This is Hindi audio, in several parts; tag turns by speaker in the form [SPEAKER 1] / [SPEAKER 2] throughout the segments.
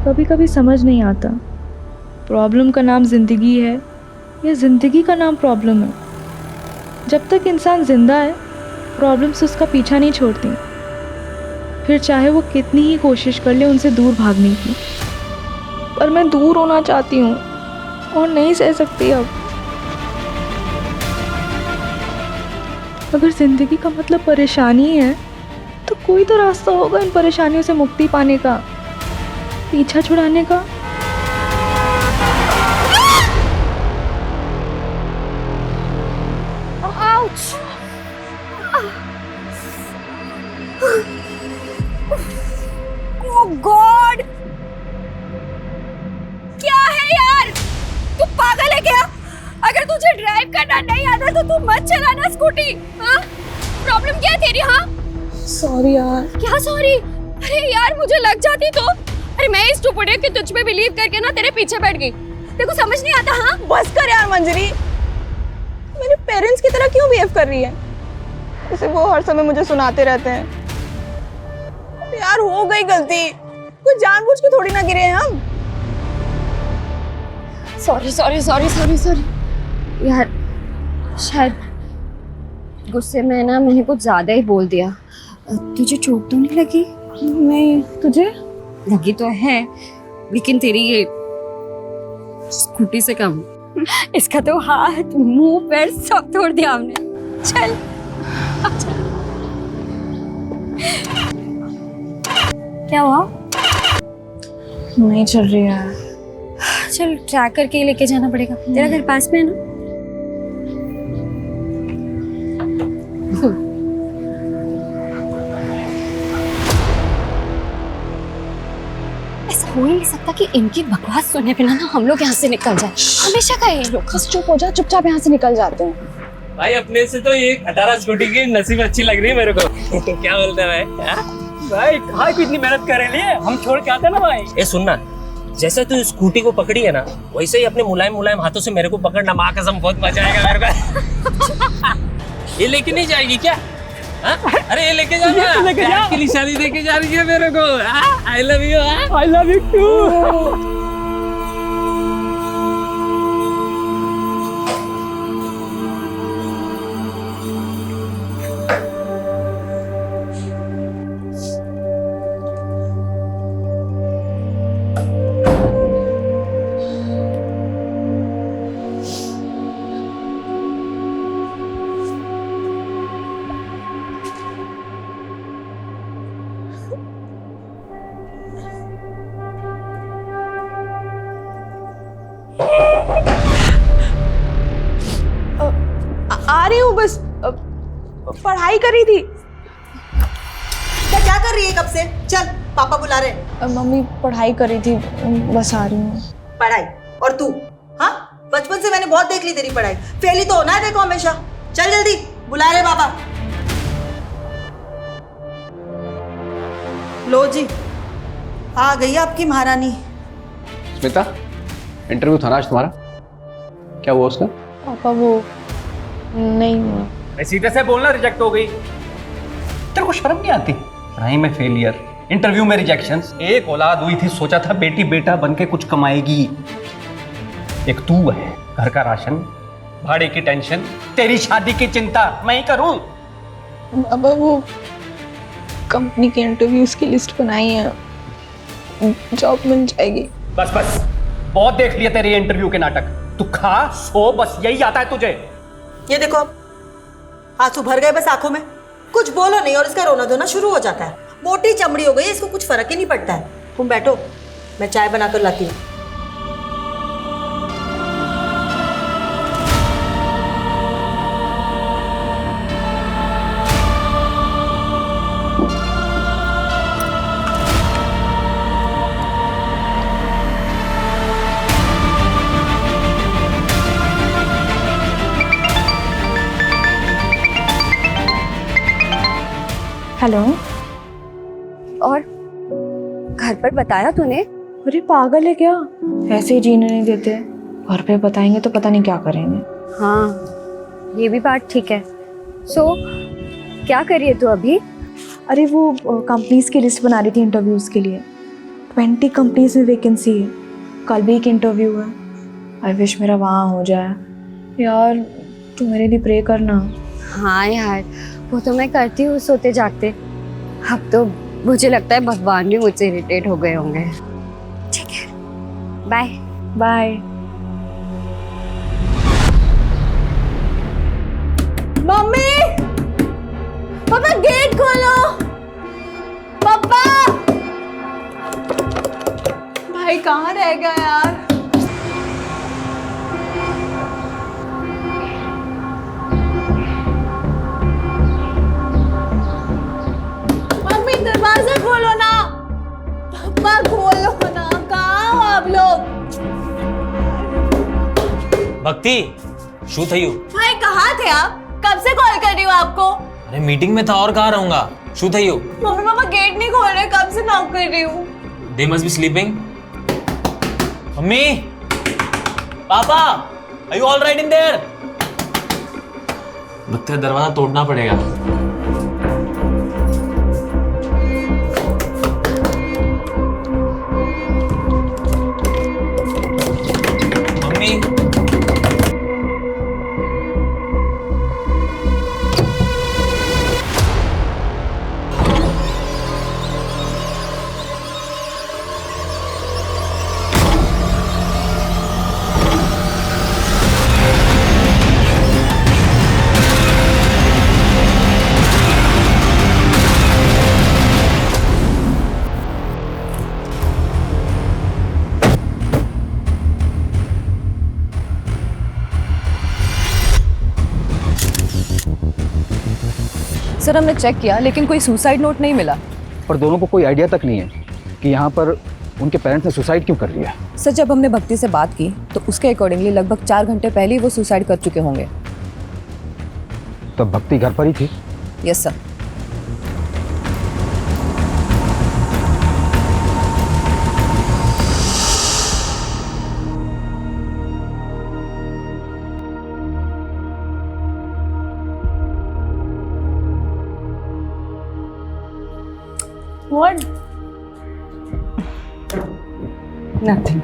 [SPEAKER 1] कभी कभी समझ नहीं आता प्रॉब्लम का नाम ज़िंदगी है या ज़िंदगी का नाम प्रॉब्लम है। जब तक इंसान ज़िंदा है प्रॉब्लम्स उसका पीछा नहीं छोड़ती, फिर चाहे वो कितनी ही कोशिश कर ले उनसे दूर भागने की। पर मैं दूर होना चाहती हूँ और नहीं सह सकती अब। अगर ज़िंदगी का मतलब परेशानी है तो कोई तो रास्ता होगा इन परेशानियों से मुक्ति पाने का, पीछा छुड़ाने का।
[SPEAKER 2] Oh God! क्या है यार? तू पागल है क्या? अगर तुझे ड्राइव करना नहीं आता तो तू मत चलाना स्कूटी। हाँ? प्रॉब्लम क्या है तेरी? हाँ?
[SPEAKER 1] सॉरी यार।
[SPEAKER 2] क्या सॉरी? अरे यार मुझे लग जाती तो। अरे मैं इस स्टूपिड कि तुझ पे बिलीव करके ना तेरे पीछे बैठ गई। तेरे को समझ नहीं आता? हाँ?
[SPEAKER 3] बस कर यार मंजरी, मेरे पेरेंट्स की तरह क्यों बिहेव कर रही है? जैसे वो हर समय मुझे सुनाते रहते हैं। यार हो गई गलती, कुछ जानबूझ के थोड़ी ना गिरे हैं हम।
[SPEAKER 2] सॉरी यार, शायद गुस्से में ना मैंने कुछ ज्यादा ही बोल दिया। तुझे चोट तो नहीं लगी?
[SPEAKER 3] नहीं, तुझे?
[SPEAKER 2] लगी तो है, लेकिन तेरी ये स्कूटी से कम। इसका तो हाथ मुंह पैर सब तोड़ दिया हमने। चल क्या हुआ?
[SPEAKER 3] नहीं चल रही है।
[SPEAKER 2] चल ट्रैक करके ही लेके जाना पड़ेगा। तेरा घर पास में है ना? ऐसा हो ही नहीं सकता कि इनकी बकवास सुनने पे ना हम लोग यहाँ से निकल जाए। हमेशा का ये लोग।
[SPEAKER 3] बस चुप हो जा, चुपचाप यहाँ से निकल जाते हैं।
[SPEAKER 4] भाई अपने से तो ये 18 स्कूटी की नसीब अच्छी लग रही है मेरे को। क्या बोलते हैं
[SPEAKER 5] भाई? कहाँ को इतनी मेहनत कर रहे हैं, हम छोड़ के आते हैं ना भाई।
[SPEAKER 4] ए सुनना, जैसे तू स्कूटी को पकड़ी है ना, वैसे ही अपने मुलायम मुलायम हाथों से मेरे को पकड़ना। माँ कसम बहुत मजा आएगा मेरे को। ये लेके नहीं जाएगी क्या? हा? अरे ये लेके जा ना,
[SPEAKER 5] लेके जा।
[SPEAKER 4] की निशानी देके जा रही है मेरे को। I love you.
[SPEAKER 5] I love you too.
[SPEAKER 3] आ रही हूँ, बस पढ़ाई करी थी।
[SPEAKER 6] क्या कर रही है कब से? चल पापा बुला रहे।
[SPEAKER 3] मम्मी पढ़ाई करी थी, बस आ रही हूँ।
[SPEAKER 6] पढ़ाई? और तू? हाँ, बचपन से मैंने बहुत देख ली तेरी पढ़ाई। फेल ही तो होना है देखो हमेशा। चल जल्दी, बुला रहे पापा। लो जी, आ गई आपकी महारानी।
[SPEAKER 7] स्मिता, इंटरव्यू था ना आज तुम्हारा, क्या हुआ उसका?
[SPEAKER 3] पापा वो नहीं हुआ।
[SPEAKER 5] सीधे से बोलना, रिजेक्ट हो गई। तेरे को शर्म नहीं आती? पढ़ाई में फेलियर, इंटरव्यू में रिजेक्शंस। एक औलाद हुई थी, सोचा था बेटी बेटा बन के कुछ कमाएगी। एक तू है, घर का राशन, भाड़े की टेंशन, तेरी शादी की चिंता मैं ही करूं?
[SPEAKER 3] पापा वो कंपनी के इंटरव्यूज की लिस्ट बनाई है, जॉब मिल जाएगी।
[SPEAKER 5] बस बस, बहुत देख लिया तेरे इंटरव्यू के नाटक। तू खा सो, बस यही आता है तुझे।
[SPEAKER 6] ये देखो, आंसू भर गए बस आंखों में। कुछ बोलो नहीं और इसका रोना धोना शुरू हो जाता है। मोटी चमड़ी हो गई है, इसको कुछ फर्क ही नहीं पड़ता है। तुम बैठो, मैं चाय बनाकर लाती हूँ।
[SPEAKER 1] हेलो।
[SPEAKER 2] और घर पर बताया तूने?
[SPEAKER 1] अरे पागल है क्या, ऐसे ही जीने नहीं देते। घर पे बताएंगे तो पता नहीं क्या करेंगे।
[SPEAKER 2] हाँ ये भी बात ठीक है। सो क्या कर रही है तू अभी?
[SPEAKER 1] अरे वो कंपनीज की लिस्ट बना रही थी इंटरव्यूज के लिए। 20 कंपनीज में वैकेंसी है, कल भी एक इंटरव्यू है। आई विश मेरा वहाँ हो जाए। यार तू मेरे लिए प्रे करना।
[SPEAKER 2] हाँ यार, वो तो मैं करती हूँ सोते जागते। अब तो मुझे लगता है भगवान भी मुझसे इरिटेट हो गए होंगे। ठीक है, बाय
[SPEAKER 1] बाय।
[SPEAKER 3] मम्मी, पापा गेट खोलो। पापा, भाई कहाँ रह गया यार? मम्मी दरवाजा खोलो ना। पापा खोलो ना, कहाँ हो आप लोग?
[SPEAKER 4] भक्ति, शू थयू?
[SPEAKER 3] भाई कहाँ थे आप? कब से कॉल कर रही हूँ आपको?
[SPEAKER 4] अरे मीटिंग में था और कहाँ रहूंगा। शू थयू?
[SPEAKER 3] मम्मी पापा गेट नहीं खोल रहे, कब से नॉक कर रही हूँ।
[SPEAKER 4] They must be sleeping. Mummy, पापा, are you all right in there? लगता है दरवाजा तोड़ना पड़ेगा। मम्मी,
[SPEAKER 8] सर हमने चेक किया लेकिन कोई सुसाइड नोट नहीं मिला।
[SPEAKER 7] पर दोनों को कोई आइडिया तक नहीं है कि यहाँ पर उनके पेरेंट्स ने सुसाइड क्यों कर लिया।
[SPEAKER 8] सर जब हमने भक्ति से बात की तो उसके अकॉर्डिंगली लगभग 4 घंटे पहले ही वो सुसाइड कर चुके होंगे।
[SPEAKER 7] तब भक्ति घर पर ही थी?
[SPEAKER 8] Yes sir.
[SPEAKER 3] What?
[SPEAKER 8] Nothing.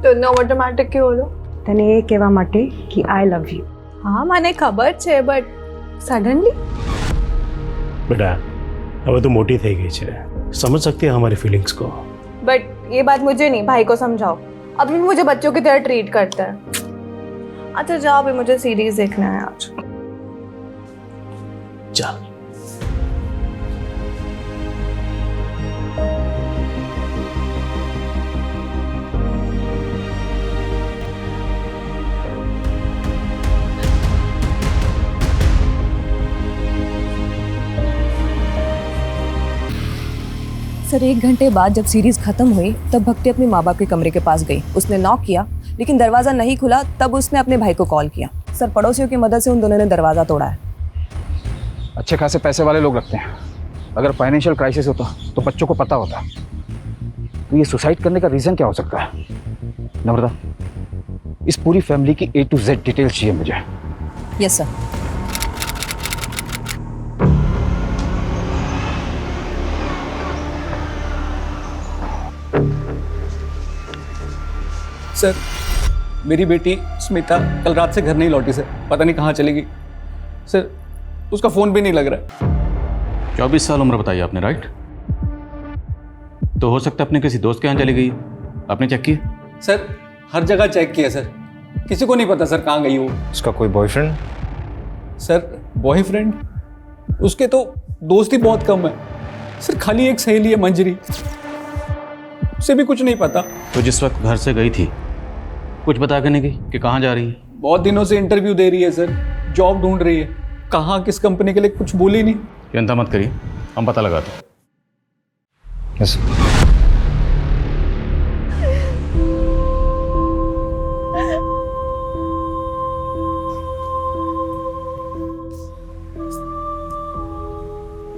[SPEAKER 3] તો ન ઓટોમેટિક કે ઓલો
[SPEAKER 2] તને એ કહેવા માટે કે આઈ લવ યુ।
[SPEAKER 3] હા મને ખબર છે બટ સડનલી
[SPEAKER 9] बेटा अब तो मोटी થઈ गई है, समझ सकती है हमारी फीलिंग्स को।
[SPEAKER 3] बट ये बात मुझे नहीं, भाई को समझाओ। अभी भी मुझे बच्चों की तरह ट्रीट करता है। अच्छा जाओ, अभी मुझे सीरीज देखना है आज।
[SPEAKER 9] चल
[SPEAKER 8] सर 1 घंटे बाद जब सीरीज खत्म हुई तब भक्ति अपने माँ बाप के कमरे के पास गई। उसने नॉक किया लेकिन दरवाज़ा नहीं खुला। तब उसने अपने भाई को कॉल किया। सर पड़ोसियों की मदद से उन दोनों ने दरवाज़ा तोड़ा है।
[SPEAKER 7] अच्छे खासे पैसे वाले लोग रखते हैं। अगर फाइनेंशियल क्राइसिस होता तो बच्चों को पता होता। तो ये सुसाइड करने का रीज़न क्या हो सकता है? नम्रता, इस पूरी फैमिली की A to Z डिटेल्स चाहिए मुझे।
[SPEAKER 8] Yes sir.
[SPEAKER 5] सर मेरी बेटी स्मिता कल रात से घर नहीं लौटी सर, पता नहीं कहाँ चली गई सर। उसका फ़ोन भी नहीं लग रहा है।
[SPEAKER 10] 24 साल उम्र बताई आपने, राइट? तो हो सकता है अपने किसी दोस्त के यहाँ चली गई। आपने चेक किया?
[SPEAKER 5] सर हर जगह चेक किया सर, किसी को नहीं पता सर कहाँ गई वो।
[SPEAKER 9] उसका कोई बॉयफ्रेंड?
[SPEAKER 5] Sir boyfriend? उसके तो दोस्त ही बहुत कम है सर, खाली एक सहेली है मंजरी, उसे भी कुछ नहीं पता।
[SPEAKER 10] तो जिस वक्त घर से गई थी कुछ बता के नहीं गई कि कहाँ जा रही है?
[SPEAKER 5] बहुत दिनों से इंटरव्यू दे रही है सर, जॉब ढूंढ रही है, कहाँ किस कंपनी के लिए कुछ बोली नहीं।
[SPEAKER 10] चिंता मत करिए, हम पता लगाते हैं।
[SPEAKER 7] यस।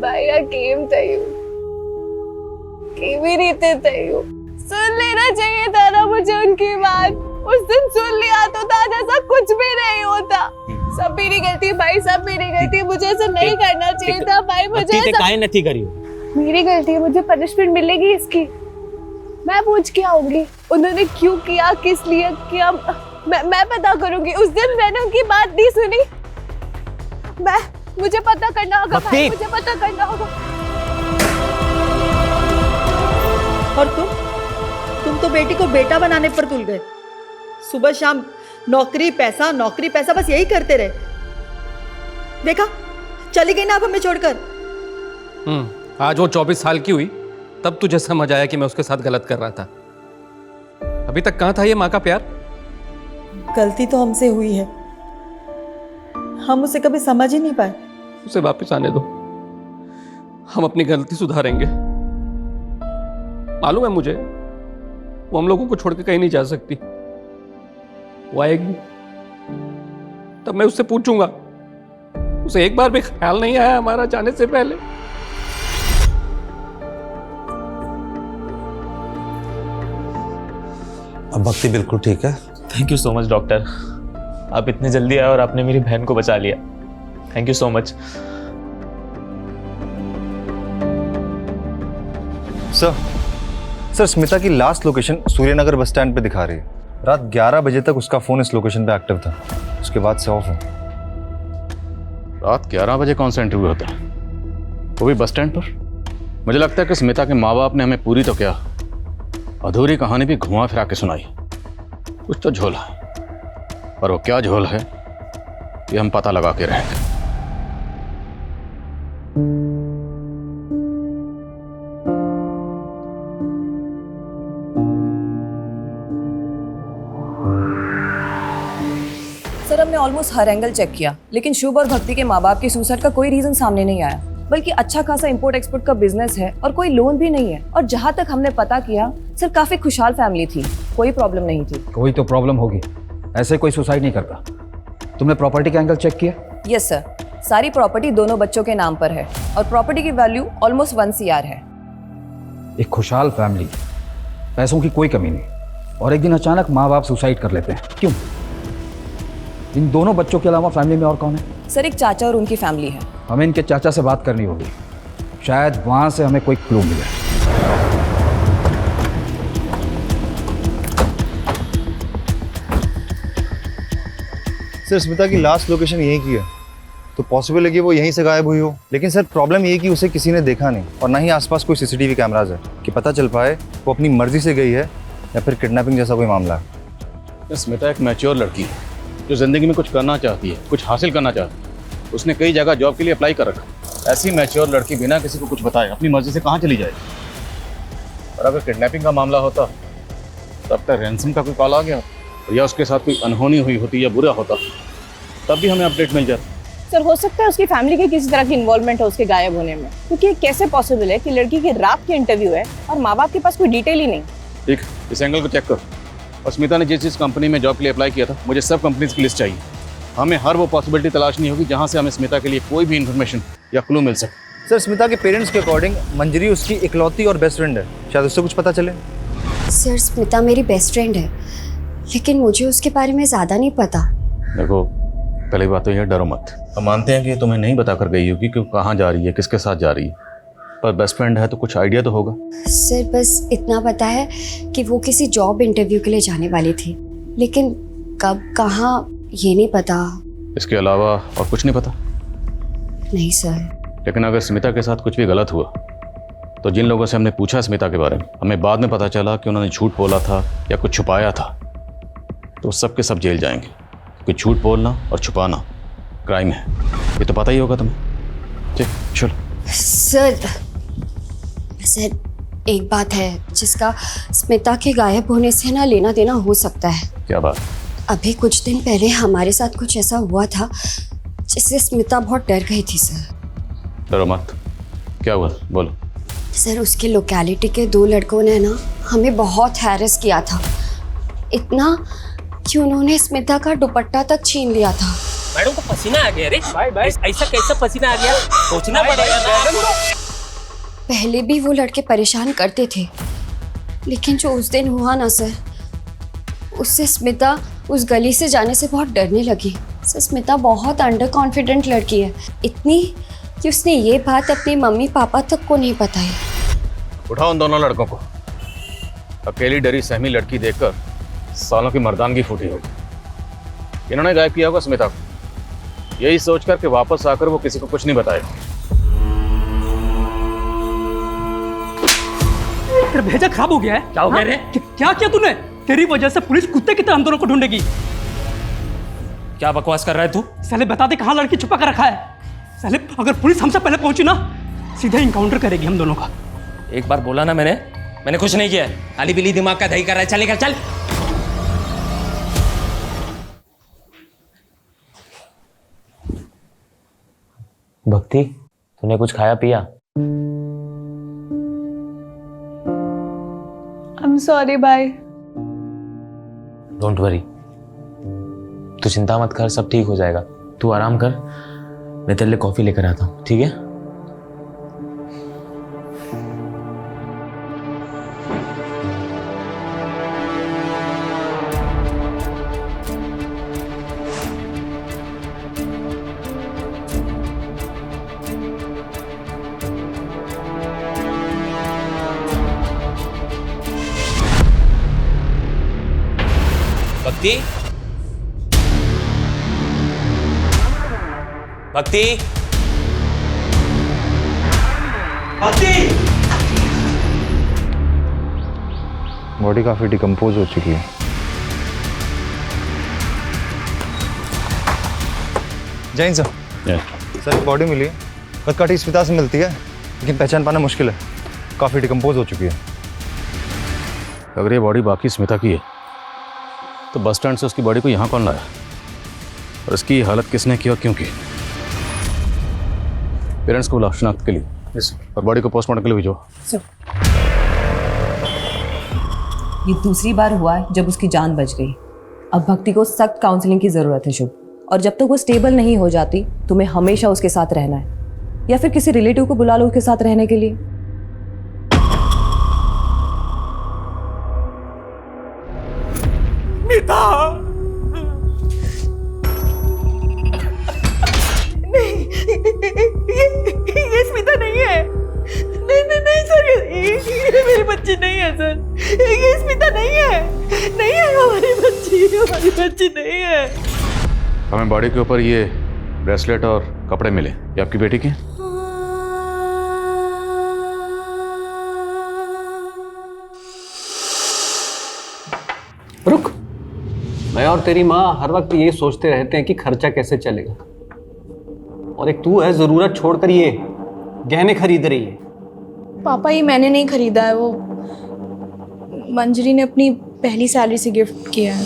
[SPEAKER 3] भैया केम थयू, केवी रीते थयू। सुन लेना चाहिए था ना मुझे उनकी बात। उस दिन सुन लिया तो था, जैसा कुछ भी नहीं होता। सब मेरी गलती भाई, सब मेरी गलती। मुझे ऐसा नहीं करना चाहिए था भाई। मुझे
[SPEAKER 4] काहे नहीं करी?
[SPEAKER 3] मेरी गलती है, मुझे पनिशमेंट मिलेगी इसकी। मैं पूछ के आऊंगी उन्होंने क्यों किया, किस लिए किया। मैं पता करूंगी। उस दिन मैंने उनकी बात नहीं सुनी। मुझे पता करना होगा भाई, मुझे पता करना होगा।
[SPEAKER 6] और तुम तो बेटी को बेटा बनाने पर तुल गए। सुबह शाम नौकरी पैसा बस यही करते रहे। देखा, चली गई ना अब हमें छोड़कर।
[SPEAKER 5] आज वो 24 साल की हुई तब तुझे समझ आया कि मैं उसके साथ गलत कर रहा था। अभी तक कहाँ था ये माँ का प्यार?
[SPEAKER 6] गलती तो हमसे हुई है, हम उसे कभी समझ ही नहीं पाए।
[SPEAKER 5] उसे वापस आने दो, हम अपनी गलती सुधारेंगे। मालूम है मुझे, वो हम लोगों को छोड़ के कहीं नहीं जा सकती। वो आएगी तब मैं उससे पूछूंगा। उसे एक बार भी ख्याल नहीं आया हमारा जाने से पहले।
[SPEAKER 11] अब भक्ति बिल्कुल ठीक है।
[SPEAKER 12] Thank you so much doctor, आप इतने जल्दी आए और आपने मेरी बहन को बचा लिया। Thank you so much.
[SPEAKER 11] Sir Smita की last location Suryanagar bus stand पे दिखा रही है। रात 11 बजे तक उसका फोन इस लोकेशन पे एक्टिव था, उसके बाद से ऑफ है।
[SPEAKER 10] रात 11 बजे कौन सा इंटरव्यू होता है, वो भी बस स्टैंड पर? मुझे लगता है कि स्मिता के माँ बाप ने हमें पूरी तो क्या, अधूरी कहानी भी घुमा फिरा के सुनाई। कुछ तो झोल है, पर वो क्या झोल है ये हम पता लगा के रहेंगे।
[SPEAKER 8] सर, हमने ऑलमोस्ट हर एंगल चेक किया, लेकिन शुभ और भक्ति के माँ बाप के सुसाइड का कोई रीजन सामने नहीं आया। बल्कि अच्छा खासा इंपोर्ट एक्सपोर्ट का बिजनेस है और कोई लोन भी नहीं है। और जहाँ तक हमने पता किया सर, काफी खुशहाल फैमिली थी, कोई प्रॉब्लम नहीं थी।
[SPEAKER 7] कोई तो प्रॉब्लम होगी, ऐसे कोई सुसाइड नहीं करता। तुमने प्रॉपर्टी का एंगल चेक किया?
[SPEAKER 8] यस सर, सारी प्रॉपर्टी दोनों बच्चों के नाम पर है और प्रॉपर्टी की वैल्यू ऑलमोस्ट 1 CR है।
[SPEAKER 7] एक खुशहाल फैमिली, पैसों की कोई कमी नहीं, और एक दिन अचानक माँ बाप सुसाइड कर लेते हैं। क्यों? इन दोनों बच्चों के अलावा फैमिली में और कौन है?
[SPEAKER 8] सर, एक चाचा और उनकी फैमिली है।
[SPEAKER 7] हमें इनके चाचा से बात करनी होगी, शायद वहां से हमें कोई क्लू मिले।
[SPEAKER 11] सर स्मिता की लास्ट लोकेशन यहीं की है, तो पॉसिबल है कि वो यहीं से गायब हुई हो। लेकिन सर प्रॉब्लम ये है कि उसे किसी ने देखा नहीं, और ना ही आसपास कोई CCTV कैमराज है कि पता चल पाए वो अपनी मर्जी से गई है या फिर किडनैपिंग जैसा कोई मामला है।
[SPEAKER 10] स्मिता एक मैच्योर लड़की है जो जिंदगी में कुछ करना चाहती है, कुछ हासिल करना चाहती है। उसने कई जगह जॉब के लिए अप्लाई कर रखा। ऐसी मैच्योर लड़की बिना किसी को कुछ बताए अपनी मर्जी से कहाँ चली जाएगी? और अगर किडनैपिंग का मामला होता तब तक रैंसम का कोई कॉल आ गया, या उसके साथ कोई अनहोनी हुई होती या बुरा होता, तब भी हमें अपडेट मिल जाता।
[SPEAKER 3] सर, हो सकता है उसकी फैमिली की किसी तरह की इन्वॉल्वमेंट है उसके गायब होने में, क्योंकि कैसे पॉसिबल है कि लड़की की रात की इंटरव्यू है और माँ बाप के पास कोई डिटेल ही नहीं।
[SPEAKER 10] ठीक, इस एंगल को चेक कर। और स्मिता ने जिस कंपनी में जॉब के लिए अप्लाई किया था, मुझे सब कंपनीज की लिस्ट चाहिए। हमें हर वो पॉसिबिलिटी तलाशनी होगी जहाँ से हमें स्मिता के लिए कोई भी इन्फॉर्मेशन या क्लू मिल सके।
[SPEAKER 11] सर स्मिता के पेरेंट्स के अकॉर्डिंग मंजरी उसकी इकलौती और बेस्ट फ्रेंड है, शायद उससे कुछ पता चले।
[SPEAKER 2] सर, स्मिता मेरी बेस्ट फ्रेंड है, लेकिन मुझे उसके बारे में ज़्यादा नहीं पता।
[SPEAKER 10] देखो, पहली बात तो यह, डरो मत। हम मानते हैं कि तुम्हें नहीं बता कर गई होगी कि वो कहाँ जा रही है, किसके साथ जा रही है, पर बेस्ट फ्रेंड है तो कुछ आइडिया तो होगा।
[SPEAKER 2] सर, बस इतना पता है कि वो किसी जॉब इंटरव्यू के लिए जाने वाली थी, लेकिन कब कहाँ ये नहीं पता।
[SPEAKER 10] इसके अलावा और कुछ नहीं पता?
[SPEAKER 2] नहीं सर।
[SPEAKER 10] लेकिन अगर स्मिता के साथ कुछ भी गलत हुआ तो जिन लोगों से हमने पूछा स्मिता के बारे में, हमें बाद में पता चला कि उन्होंने झूठ बोला था या कुछ छुपाया था, तो सब के सब जेल जाएंगे। क्योंकि झूठ बोलना और छुपाना क्राइम है, ये तो पता ही होगा तुम्हें। ठीक, चलो।
[SPEAKER 2] सर, एक बात है जिसका स्मिता के गायब होने से ना लेना देना हो सकता है।
[SPEAKER 10] क्या बात?
[SPEAKER 2] अभी कुछ दिन पहले हमारे साथ कुछ ऐसा हुआ था जिससे स्मिता बहुत डर गई थी। सर,
[SPEAKER 10] डरो मत। क्या हुआ, बोलो।
[SPEAKER 2] सर, उसके लोकेलिटी के 2 लड़कों ने ना हमें बहुत हैरेस किया था, इतना कि उन्होंने स्मिता का दुपट्टा तक छीन लिया था।
[SPEAKER 4] मैडम को पसीना आ गया रे। ऐसा कैसा पसीना आ गया, सोचना पड़ेगा ना।
[SPEAKER 2] पहले भी वो लड़के परेशान करते थे, लेकिन जो उस दिन हुआ ना सर, उससे स्मिता उस गली से जाने से बहुत डरने लगी। सर, स्मिता बहुत अंडर कॉन्फिडेंट लड़की है, इतनी कि उसने ये बात अपने मम्मी पापा तक को नहीं बताई।
[SPEAKER 10] उठाओ उन दोनों लड़कों को। अकेली डरी सहमी लड़की देखकर सालों की मर्दानगी फूटी होगी। इन्होंने गायब किया होगा स्मिता को, यही सोचकर कि वापस आकर वो किसी को कुछ नहीं बताएगा।
[SPEAKER 5] तेरा भेजा खराब हो गया है।
[SPEAKER 4] क्या हो गया रे?
[SPEAKER 5] क्या किया तूने? तेरी वजह से पुलिस कुत्ते की तरह हम दोनों को ढूंढेगी।
[SPEAKER 4] क्या बकवास कर रहा है तू?
[SPEAKER 5] साले बता दे कहाँ लड़की छुपा कर रखा है। साले अगर पुलिस हमसे पहले पहुंची ना, सीधा इनकाउंटर करेगी हम दोनों का।
[SPEAKER 4] एक बार बोला ना मैंने कुछ नहीं किया है। काली बिल्ली दिमाग का दही कर रहा है। चल निकल चल।
[SPEAKER 12] भक्ति, तूने कुछ खाया पिया?
[SPEAKER 3] I'm sorry, bye.
[SPEAKER 12] Don't worry, तू चिंता मत कर, सब ठीक हो जाएगा। तू आराम कर, मैं तेरे लिए कॉफी लेकर आता हूँ, ठीक है?
[SPEAKER 4] भक्ति, भक्ति, भक्ति।
[SPEAKER 11] बॉडी काफी डिकम्पोज हो चुकी है। जैन सर, सर बॉडी मिली है, बस कटी स्मिता से मिलती है, लेकिन पहचान पाना मुश्किल है। काफी डिकम्पोज हो चुकी है।
[SPEAKER 10] अगर ये बॉडी बाकी स्मिता की है तो बस स्टैंड से उसकी बॉडी को यहाँ कौन लाया और इसकी हालत किसने की और क्यों की? पेरेंट्स को बुलाओ शनाख्त के लिए और बॉडी को पोस्टमार्टम के लिए भेजो।
[SPEAKER 8] ये दूसरी बार हुआ है जब उसकी जान बच गई। अब भक्ति को सख्त काउंसलिंग की जरूरत है शुभ, और जब तक वो स्टेबल नहीं हो जाती तुम्हें हमेशा उसके साथ रहना है, या फिर किसी रिलेटिव को बुला लो उसके साथ रहने के लिए।
[SPEAKER 6] ये स्मिता नहीं है। नहीं सर, ये मेरी बच्ची नहीं है सर। ये स्मिता नहीं है। नहीं है हमारी बच्ची नहीं है।
[SPEAKER 10] हमें बॉडी के ऊपर ये ब्रेसलेट और कपड़े मिले, ये आपकी बेटी के?
[SPEAKER 5] रुक, मैं और तेरी माँ हर वक्त ये सोचते रहते हैं कि खर्चा कैसे चलेगा, और एक तू है जरूरत छोड़कर ये गहने खरीद रही है।
[SPEAKER 3] पापा, ये मैंने नहीं खरीदा है, वो मंजरी ने अपनी पहली सैलरी से गिफ्ट किया है।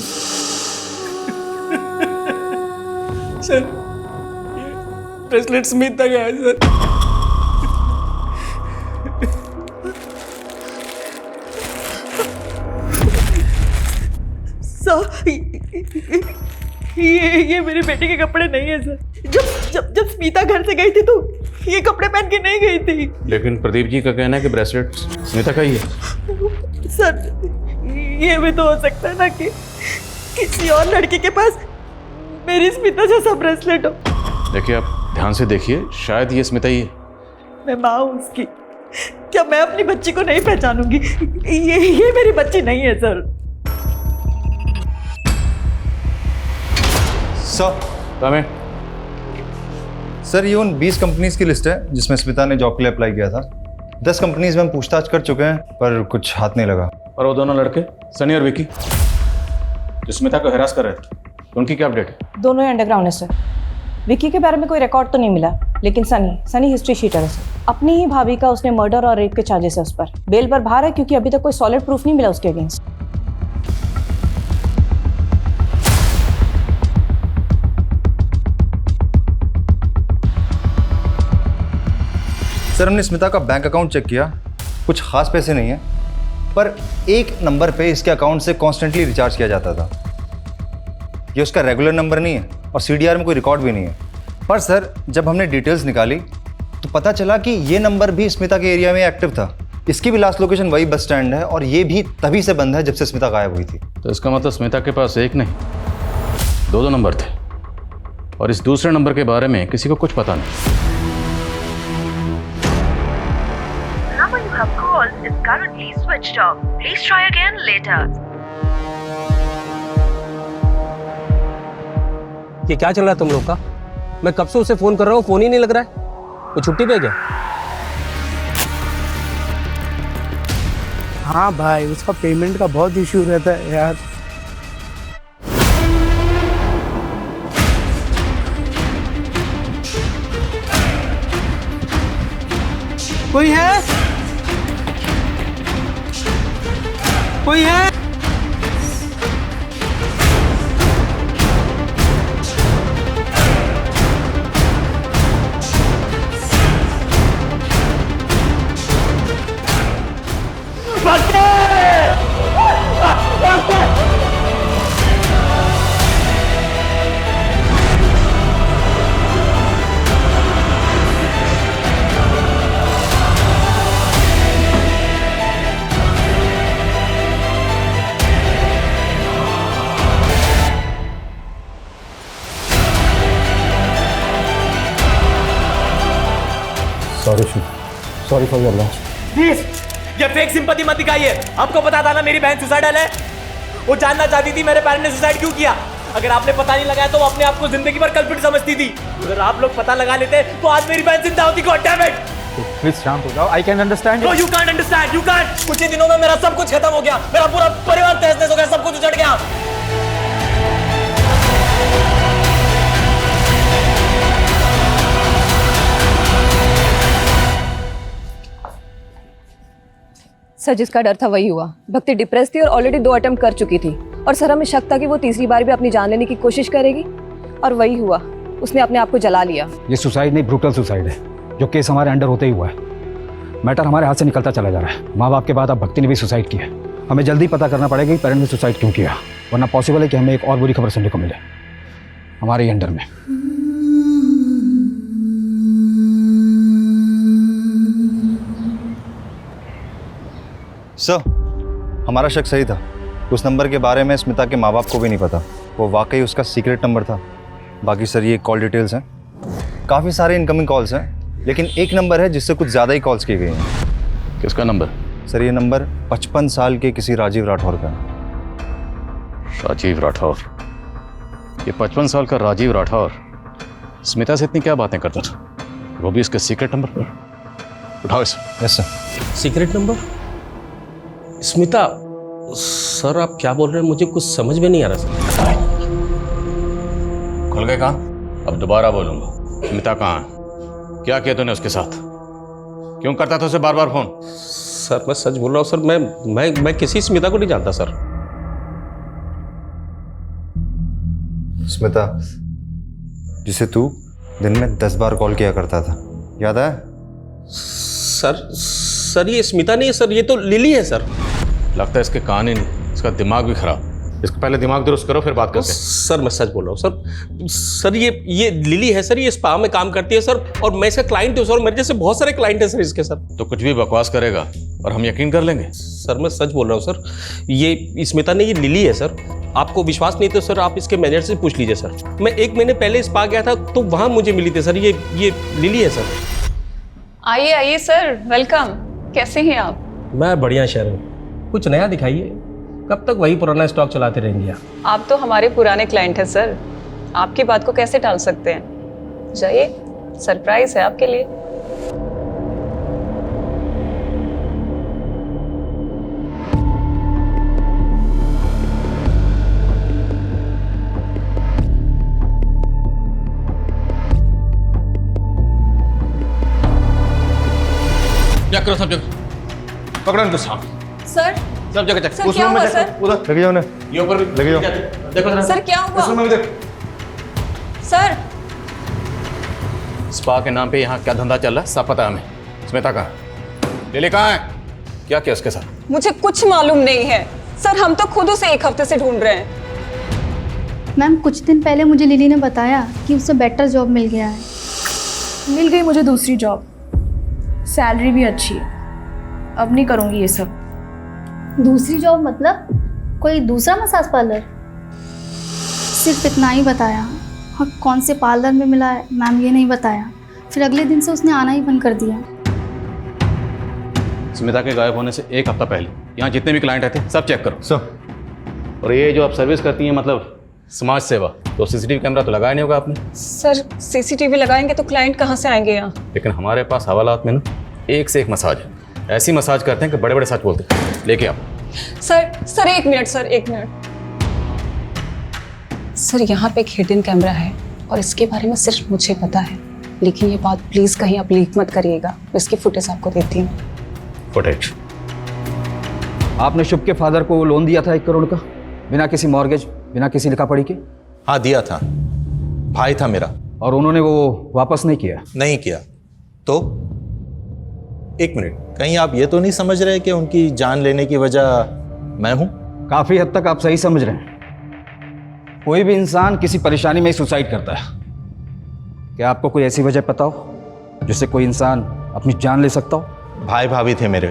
[SPEAKER 5] सर, ब्रेसलेट स्मिता का है सर। ये मेरी बेटी के कपड़े नहीं है सर। जब स्मिता घर से गई थी तो ये कपड़े पहन के नहीं गई थी।
[SPEAKER 10] लेकिन प्रदीप जी का कहना है कि ब्रेसलेट स्मिता का ही है।
[SPEAKER 6] सर, ये भी तो हो सकता है ना कि किसी और लड़की के पास मेरी स्मिता जैसा ब्रेसलेट हो।
[SPEAKER 10] देखिए, आप ध्यान से देखिए, शायद ये स्मिता ही है।
[SPEAKER 6] मैं माँ हूँ उसकी, क्या मैं अपनी बच्ची को नहीं पहचानूंगी? ये मेरी बच्ची नहीं है सर।
[SPEAKER 11] सर, ये उन 20 कंपनीज की लिस्ट है जिसमें स्मिता ने जॉब के लिए अप्लाई किया था। 10 कंपनीज में हम पूछताछ कर चुके हैं, पर कुछ हाथ नहीं लगा।
[SPEAKER 10] और वो दोनों लड़के सनी और विकी जो स्मिता को हरास कर रहे थे, उनकी क्या अपडेट है?
[SPEAKER 8] दोनों ही अंडरग्राउंड है सर। विकी के बारे में कोई रिकॉर्ड तो नहीं मिला, लेकिन सनी हिस्ट्री शीटर है सर। अपनी ही भाभी का उसने मर्डर और रेप के चार्जेस है उस पर। बेल पर बाहर है क्योंकि अभी तक कोई सॉलिड प्रूफ नहीं मिला उसके अगेंस्ट।
[SPEAKER 11] सर, हमने स्मिता का बैंक अकाउंट चेक किया, कुछ खास पैसे नहीं है, पर एक नंबर पे इसके अकाउंट से कॉन्स्टेंटली रिचार्ज किया जाता था। ये उसका रेगुलर नंबर नहीं है और सीडीआर में कोई रिकॉर्ड भी नहीं है। पर सर, जब हमने डिटेल्स निकाली तो पता चला कि ये नंबर भी स्मिता के एरिया में एक्टिव था। इसकी भी लास्ट लोकेशन वही बस स्टैंड है, और ये भी तभी से बंद है जब से स्मिता गायब हुई थी।
[SPEAKER 10] तो इसका मतलब स्मिता के पास एक नहीं, दो नंबर थे, और इस दूसरे नंबर के बारे में किसी को कुछ पता नहीं।
[SPEAKER 13] have called is currently switched off. Please try again later.
[SPEAKER 4] ये क्या चल रहा है तुम लोग का? मैं कब से उसे फोन कर रहा हूँ, फोन ही नहीं लग रहा है। वो छुट्टी पे है क्या?
[SPEAKER 14] हाँ भाई, उसका पेमेंट का बहुत इश्यू रहता है यार। कोई है? कोई है?
[SPEAKER 9] Sorry for your loss.
[SPEAKER 12] Please ये फेक सिंपैथी मत दिखाइए। आपको पता था ना मेरी बहन सुसाइडल है। वो जानना चाहती थी मेरे पेरेंट्स ने सुसाइड क्यों किया। अगर आपने पता नहीं लगाया तो वो अपने आप को जिंदगी भर कल्प्रिट समझती थी। अगर आप लोग पता लगा लेते तो आज मेरी बहन जिंदा होती। God damn it.
[SPEAKER 7] प्लीज शांत हो जाओ। I can understand.
[SPEAKER 12] No you can't understand. You can't. कुछ ही दिनों में मेरा सब कुछ खत्म हो गया। मेरा पूरा परिवार तहस-नहस हो गया। सब कुछ उजड़ गया।
[SPEAKER 8] सर, जिसका डर था वही हुआ। भक्ति डिप्रेस थी और ऑलरेडी 2 अटेम्प्ट कर चुकी थी, और सर हमें शक था कि वो तीसरी बार भी अपनी जान लेने की कोशिश करेगी, और वही हुआ। उसने अपने आप को जला लिया।
[SPEAKER 7] ये सुसाइड नहीं, ब्रूटल सुसाइड है, जो केस हमारे अंडर होते ही हुआ है। मैटर हमारे हाथ से निकलता चला जा रहा है। माँ बाप के बाद अब भक्ति ने भी सुसाइड किया। हमें जल्दी पता करना पड़ेगा कि पेरेंट ने सुसाइड क्यों किया, वरना पॉसिबल है कि हमें एक और बुरी खबर सुनने को मिले हमारे ही अंडर में।
[SPEAKER 11] सर, हमारा शक सही था। उस नंबर के बारे में स्मिता के माँ बाप को भी नहीं पता। वो वाकई उसका सीक्रेट नंबर था। बाकी सर ये कॉल डिटेल्स हैं। काफ़ी सारे इनकमिंग कॉल्स हैं, लेकिन एक नंबर है जिससे कुछ ज़्यादा ही कॉल्स की गई हैं।
[SPEAKER 10] किसका नंबर?
[SPEAKER 11] सर ये नंबर 55 साल के किसी राजीव राठौर का है।
[SPEAKER 10] राजीव राठौर? ये 55 साल का राजीव राठौर स्मिता से इतनी क्या बातें करता था, वो भी इसके सीक्रेट नंबर पर? उठाओ इसे।
[SPEAKER 11] Yes sir.
[SPEAKER 4] Secret number? Smita? Sir आप क्या बोल रहे हैं, मुझे कुछ समझ में नहीं आ रहा सर।
[SPEAKER 10] खुल गए कान? अब दोबारा बोलूंगा। स्मिता कहाँ है? क्या किया तूने उसके साथ? क्यों करता था उसे बार बार फोन?
[SPEAKER 4] सर मैं सच बोल रहा हूँ सर। मैं किसी स्मिता को नहीं जानता सर।
[SPEAKER 11] स्मिता, जिसे तू दिन में 10 बार कॉल किया करता था, याद है?
[SPEAKER 4] सर ये स्मिता नहीं है सर, ये तो लिली है सर।
[SPEAKER 10] लगता है इसके कान ही नहीं, इसका दिमाग भी खराब। इसको पहले दिमाग दुरुस्त करो, फिर बात करते हैं।
[SPEAKER 4] सर मैं सच बोल रहा हूँ सर ये लिली है सर। ये स्पा में काम करती है सर, और मैं इसका क्लाइंट हूँ सर। मेरे जैसे बहुत सारे क्लाइंट हैं सर इसके सर।
[SPEAKER 10] तो कुछ भी बकवास करेगा और हम यकीन कर लेंगे?
[SPEAKER 4] सर मैं सच बोल रहा हूँ सर। ये स्मिता नहीं, ये लिली है सर। आपको विश्वास नहीं तो सर आप इसके मैनेजर से पूछ लीजिए सर। मैं 1 महीने पहले स्पा गया था तो वहाँ मुझे मिली थी सर। ये लिली है सर।
[SPEAKER 15] आइए आइए सर, वेलकम। कैसे हैं आप?
[SPEAKER 4] मैं बढ़िया शहर। कुछ नया दिखाइए। कब तक वही पुराना स्टॉक चलाते रहेंगे?
[SPEAKER 15] आप तो हमारे पुराने क्लाइंट हैं सर, आपकी बात को कैसे टाल सकते हैं। जाइए, सरप्राइज है आपके लिए।
[SPEAKER 10] क्या करो सब जगह? पकड़ो इनको साहब।
[SPEAKER 8] सर
[SPEAKER 10] सब जगह चेक।
[SPEAKER 8] सर क्या हुआ सर?
[SPEAKER 11] उधर लगे जाओ ना।
[SPEAKER 10] ये ऊपर भी
[SPEAKER 11] लगे जाओ।
[SPEAKER 10] देखो जरा।
[SPEAKER 8] सर क्या हुआ?
[SPEAKER 10] उस रूम में भी देख।
[SPEAKER 8] सर
[SPEAKER 10] स्पा के नाम पे यहाँ क्या धंधा चल रहा है सब पता है हमें। स्मिता कहाँ? लिली कहाँ है? क्या किया उसके साथ?
[SPEAKER 15] मुझे कुछ मालूम नहीं है सर, हम तो खुद उसे 1 हफ्ते से ढूंढ रहे हैं।
[SPEAKER 16] मैम कुछ दिन पहले मुझे लिली ने बताया कि उसे बेटर जॉब मिल गया है।
[SPEAKER 1] मिल गई मुझे दूसरी जॉब, सैलरी भी अच्छी है। अब नहीं करूँगी ये सब।
[SPEAKER 16] दूसरी जॉब मतलब कोई दूसरा मसाज पार्लर? सिर्फ इतना ही बताया, और कौन से पार्लर में मिला है मैम ये नहीं बताया। फिर अगले दिन से उसने आना ही बंद कर दिया।
[SPEAKER 10] स्मिता के गायब होने से 1 हफ्ता पहले यहाँ जितने भी क्लाइंट आए थे सब चेक करो।
[SPEAKER 11] सर।
[SPEAKER 10] और ये जो आप सर्विस करती हैं मतलब समाज सेवा, तो सीसीटीवी कैमरा तो लगाया नहीं होगा आपने?
[SPEAKER 15] सर सीसीटीवी लगाएंगे तो क्लाइंट कहाँ से आएंगे यहाँ?
[SPEAKER 10] लेकिन हमारे पास हवालात में ना एक से एक मसाज है, ऐसी मसाज करते हैं कि बड़े बड़े सच बोलते हैं। लेके आप।
[SPEAKER 15] Sir 1 minute sir, 1 minute. Sir यहाँ पे एक हिडन कैमरा है और इसके बारे में सिर्फ मुझे पता है, लेकिन ये बात प्लीज कहीं आप लीक मत करिएगा। इसकी फुटेज आपको देती हूँ।
[SPEAKER 10] फुटेज?
[SPEAKER 7] आपने शुभ के फादर को लोन दिया था 1 करोड़ का, बिना किसी मॉर्गेज, बिना किसी लिखा पढ़ी के?
[SPEAKER 17] हाँ दिया था, भाई था मेरा।
[SPEAKER 7] और उन्होंने वो वापस नहीं किया?
[SPEAKER 17] नहीं किया। तो 1 मिनट, कहीं आप ये तो नहीं समझ रहे कि उनकी जान लेने की वजह मैं हूं?
[SPEAKER 7] काफी हद तक आप सही समझ रहे हैं। कोई भी इंसान किसी परेशानी में ही सुसाइड करता है। क्या आपको कोई ऐसी वजह पता हो जिससे कोई इंसान अपनी जान ले सकता हो?
[SPEAKER 17] भाई भाभी थे मेरे,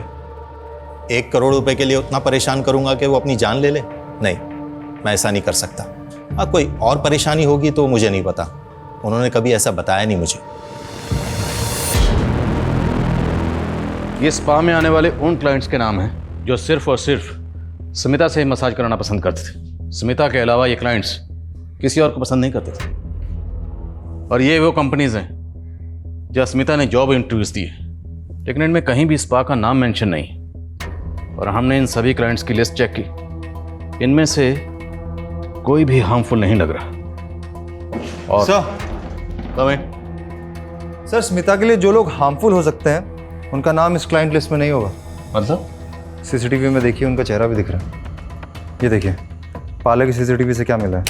[SPEAKER 17] 1 करोड़ रुपए के लिए उतना परेशान करूंगा कि वो अपनी जान ले ले? नहीं, मैं ऐसा नहीं कर सकता। हाँ, कोई और परेशानी होगी तो मुझे नहीं पता, उन्होंने कभी ऐसा बताया नहीं मुझे।
[SPEAKER 10] ये स्पा में आने वाले उन क्लाइंट्स के नाम हैं जो सिर्फ और सिर्फ स्मिता से मसाज कराना पसंद करते थे। स्मिता के अलावा ये क्लाइंट्स किसी और को पसंद नहीं करते थे। और ये वो कंपनीज हैं जहाँ स्मिता ने जॉब इंटरव्यूज दिए, लेकिन इनमें कहीं भी स्पा का नाम मेंशन नहीं। और हमने इन सभी क्लाइंट्स की लिस्ट चेक की, इनमें से कोई भी हार्मफुल नहीं लग रहा। और
[SPEAKER 11] सर स्मिता के लिए जो लोग हार्मफुल हो सकते हैं उनका नाम इस क्लाइंट लिस्ट में नहीं होगा।
[SPEAKER 10] मतलब?
[SPEAKER 11] सीसीटीवी में देखिए, उनका चेहरा भी दिख रहा है। ये देखिए, पार्लर की सीसीटीवी से क्या मिला है।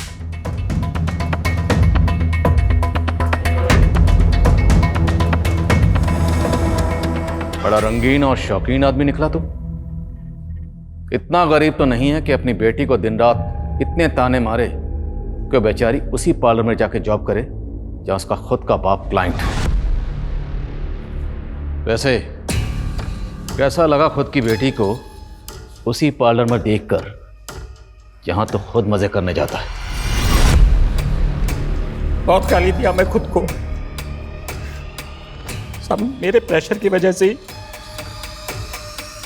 [SPEAKER 10] बड़ा रंगीन और शौकीन आदमी निकला तू। इतना गरीब तो नहीं है कि अपनी बेटी को दिन रात इतने ताने मारे कि बेचारी उसी पार्लर में जाके जॉब करे जहां उसका खुद का बाप क्लाइंट है। वैसे कैसा लगा खुद की बेटी को उसी पार्लर में देखकर जहां तो खुद मजे करने जाता है?
[SPEAKER 12] बहुत गाली दिया मैं खुद को, सब मेरे प्रेशर की वजह से ही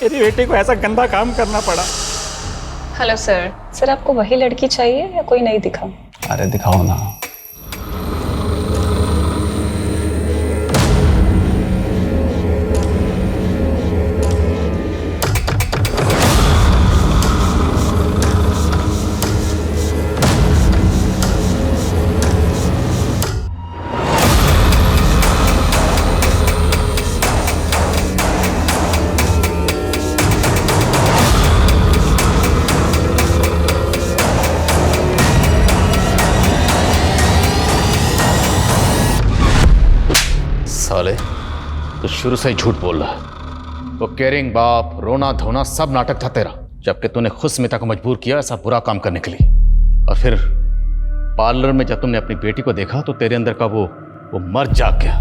[SPEAKER 12] मेरी बेटी को ऐसा गंदा काम करना पड़ा।
[SPEAKER 15] हेलो सर, आपको वही लड़की चाहिए या कोई नहीं दिखा?
[SPEAKER 5] अरे दिखाओ ना।
[SPEAKER 10] साले, तो शुरू से ही झूठ बोल रहा है। वो केयरिंग बाप, रोना धोना सब नाटक था तेरा, जबकि तूने खुद स्मिता को मजबूर किया ऐसा बुरा काम करने के लिए। और फिर पार्लर में जब तुमने अपनी बेटी को देखा तो तेरे अंदर का वो मर्द जाग गया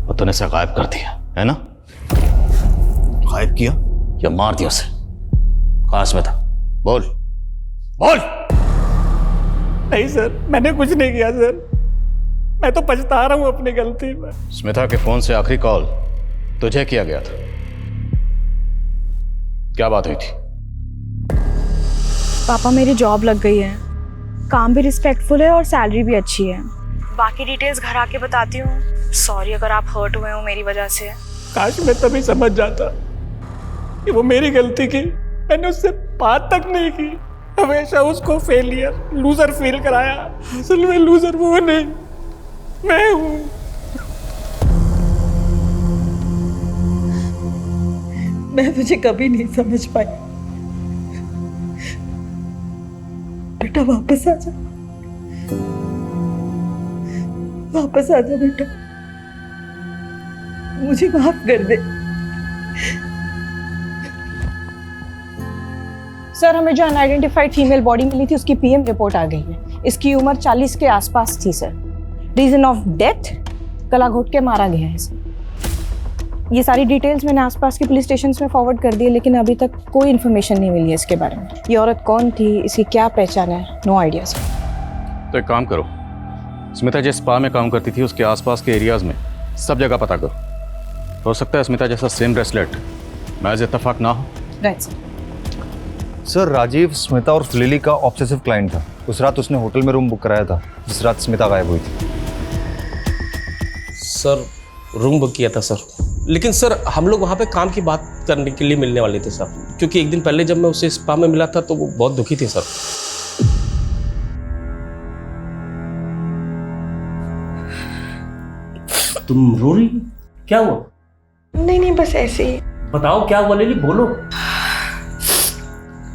[SPEAKER 10] और तूने उसे गायब कर दिया, है ना? गायब किया या मार दिया उसे? कहाँ स्मिता? बोल बोल।
[SPEAKER 12] नहीं सर, मैंने कुछ नहीं किया सर, मैं तो पछता रहा हूँ अपनी गलती में।
[SPEAKER 10] स्मिता के फोन से आखिरी कॉल तुझे किया गया था, क्या बात हुई थी?
[SPEAKER 18] पापा मेरी जॉब लग गई है, काम भी रिस्पेक्टफुल है और सैलरी भी अच्छी है। बाकी डिटेल्स घर आके बताती हूँ। सॉरी अगर आप हर्ट हुए हो मेरी वजह से।
[SPEAKER 12] काश मैं तभी समझ जाता कि वो मेरी गलती की, मैंने उससे बात तक नहीं की। हमेशा उसको फेलियर, लूजर फील कराया। असल में लूजर वो नहीं, मैं हूँ।
[SPEAKER 6] मैं तुझे कभी नहीं समझ पाई। बेटा वापस आ जा, वापस आ जा बेटा, मुझे माफ कर दे।
[SPEAKER 18] सर हमें जो अनआइडेंटिफाइड फीमेल बॉडी मिली थी उसकी पीएम रिपोर्ट आ गई है। इसकी उम्र 40 के आसपास थी सर। रीजन ऑफ डेथ, गला घोट के मारा गया है इसे। ये सारी डिटेल्स मैंने आसपास के पुलिस स्टेशन में फॉरवर्ड कर दी, लेकिन अभी तक कोई इन्फॉर्मेशन नहीं मिली है इसके बारे में। ये औरत कौन थी, इसकी क्या पहचान है, नो आइडिया सर।
[SPEAKER 10] तो एक काम करो, स्मिता जिस स्पा में काम करती थी उसके आसपास के एरियाज में सब जगह पता करो। हो सकता है स्मिता जैसा सेम ब्रेसलेट महज इत्तेफाक ना हो।
[SPEAKER 8] Right sir.
[SPEAKER 11] Sir Rajiv Smita और लिली का ऑब्सेसिव क्लाइंट था। उस रात उसने होटल में रूम बुक कराया था जिस रात स्मिता गायब हुई थी।
[SPEAKER 4] सर रूम बुक किया था सर, लेकिन सर हम लोग वहाँ पे काम की बात करने के लिए मिलने वाले थे सर, क्योंकि एक दिन पहले जब मैं उसे स्पा में मिला था तो वो बहुत दुखी थी सर। तुम रो रही हो? क्या हुआ?
[SPEAKER 3] नहीं बस ऐसे ही।
[SPEAKER 4] बताओ क्या हुआ लिली, बोलो।